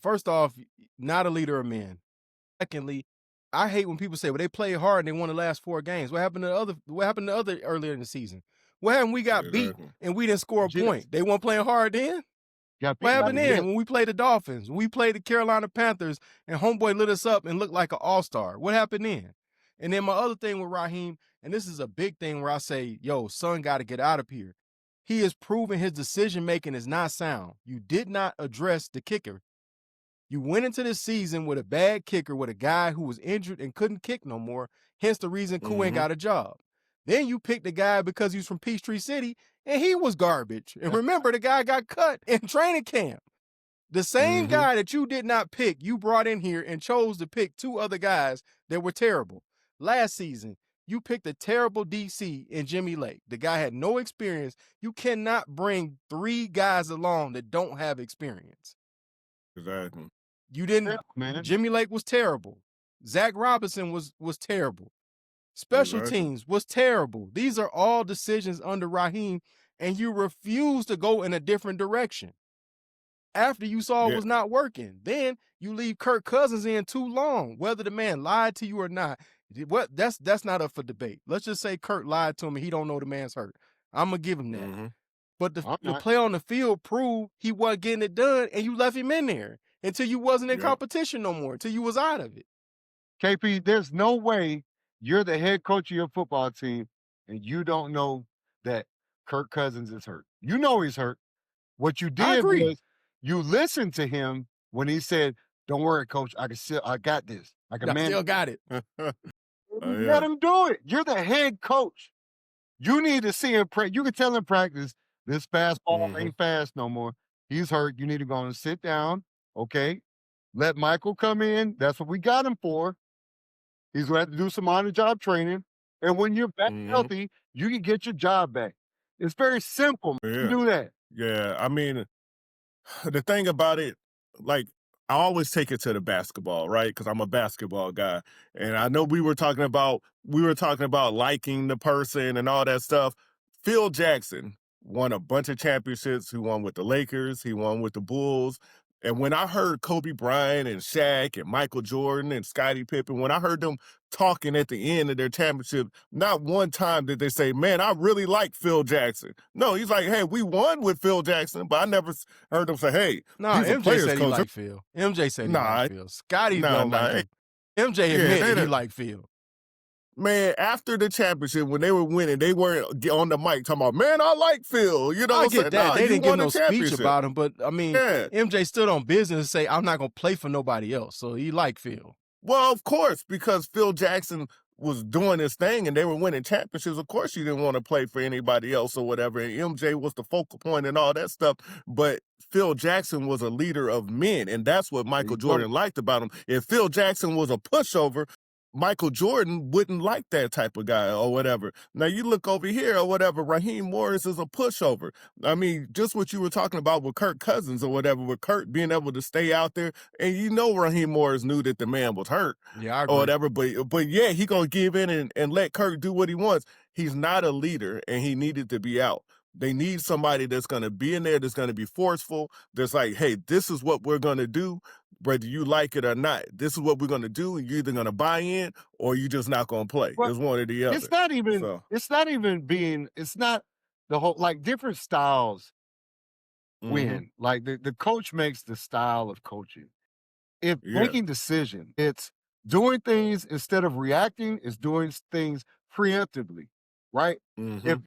First off, not a leader of men. Secondly, I hate when people say, "Well, they played hard and they won the last 4 games." What happened to the other? What happened to other earlier in the season? What happened? We got beat Exactly. and we didn't score a Jets point. They weren't playing hard then. got What beat by happened the then Jets. when we played the Dolphins? When we played the Carolina Panthers and homeboy lit us up and looked like an all-star? What happened then? And then my other thing with Raheem, and this is a big thing where I say, yo, son got to get out of here. He has proven his decision-making is not sound. You did not address the kicker. You went into this season with a bad kicker with a guy who was injured and couldn't kick no more, hence the reason Cohen got a job. Then you picked the guy because he was from Peachtree City, and he was garbage. And remember, the guy got cut in training camp. The same guy that you did not pick, you brought in here and chose to pick 2 other guys that were terrible. Last season, you picked a terrible DC in Jimmy Lake. The guy had no experience. You cannot bring 3 guys along that don't have experience. Exactly. You didn't. Yeah, man. Jimmy Lake was terrible. Zach Robinson was terrible. Special teams was terrible. These are all decisions under Raheem, and you refuse to go in a different direction. After you saw it was not working, then you leave Kirk Cousins in too long, whether the man lied to you or not. That's not up for debate. Let's just say Kirk lied to him and he don't know the man's hurt. I'm gonna give him that. But the play on the field proved he wasn't getting it done, and you left him in there until you wasn't in competition no more, until you was out of it. KP, there's no way you're the head coach of your football team and you don't know that Kirk Cousins is hurt. You know he's hurt. What you did was you listened to him when he said, "Don't worry, coach. I got this. I still got it." Let him do it. You're the head coach. You need to see him you can tell him practice, this fastball ain't fast no more. He's hurt. You need to go and sit down. Okay. Let Michael come in. That's what we got him for. He's going to have to do some on-the-job training. And when you're back healthy, you can get your job back. It's very simple. Man. You do that. Yeah. I mean, the thing about it, like, I always take it to the basketball, right? Because I'm a basketball guy. And I know we were talking about liking the person and all that stuff. Phil Jackson won a bunch of championships. He won with the Lakers. He won with the Bulls. And when I heard Kobe Bryant and Shaq and Michael Jordan and Scottie Pippen, when I heard them talking at the end of their championship, not one time did they say, "Man, I really like Phil Jackson." No, he's like, "Hey, we won with Phil Jackson," but I never heard them say, "Hey, no." He's MJ said he liked Phil. MJ said he liked Phil. Scotty don't like him. MJ admitted he liked Phil. Man, after the championship, when they were winning, they weren't on the mic talking about, "Man, I like Phil." You know, I get that. They didn't give no speech championship about him, but I mean, MJ stood on business and say, "I'm not gonna play for nobody else." So he liked Phil. Well, of course, because Phil Jackson was doing his thing and they were winning championships. Of course, you didn't want to play for anybody else or whatever. And MJ was the focal point and all that stuff. But Phil Jackson was a leader of men, and that's what Michael Jordan liked about him. If Phil Jackson was a pushover, Michael Jordan wouldn't like that type of guy or whatever. Now you look over here or whatever, Raheem Morris is a pushover. I mean, just what you were talking about with Kirk Cousins or whatever, with Kirk being able to stay out there. And you know Raheem Morris knew that the man was hurt or whatever, but yeah, he gonna give in and let Kirk do what he wants. He's not a leader and he needed to be out. They need somebody that's going to be in there, that's going to be forceful, that's like, "Hey, this is what we're going to do, whether you like it or not. This is what we're going to do, and you're either going to buy in or you're just not going to play." It's one or the other. It's not the whole, like, different styles win. Like, the coach makes the style of coaching. If making decisions, it's doing things instead of reacting, it's doing things preemptively, right? If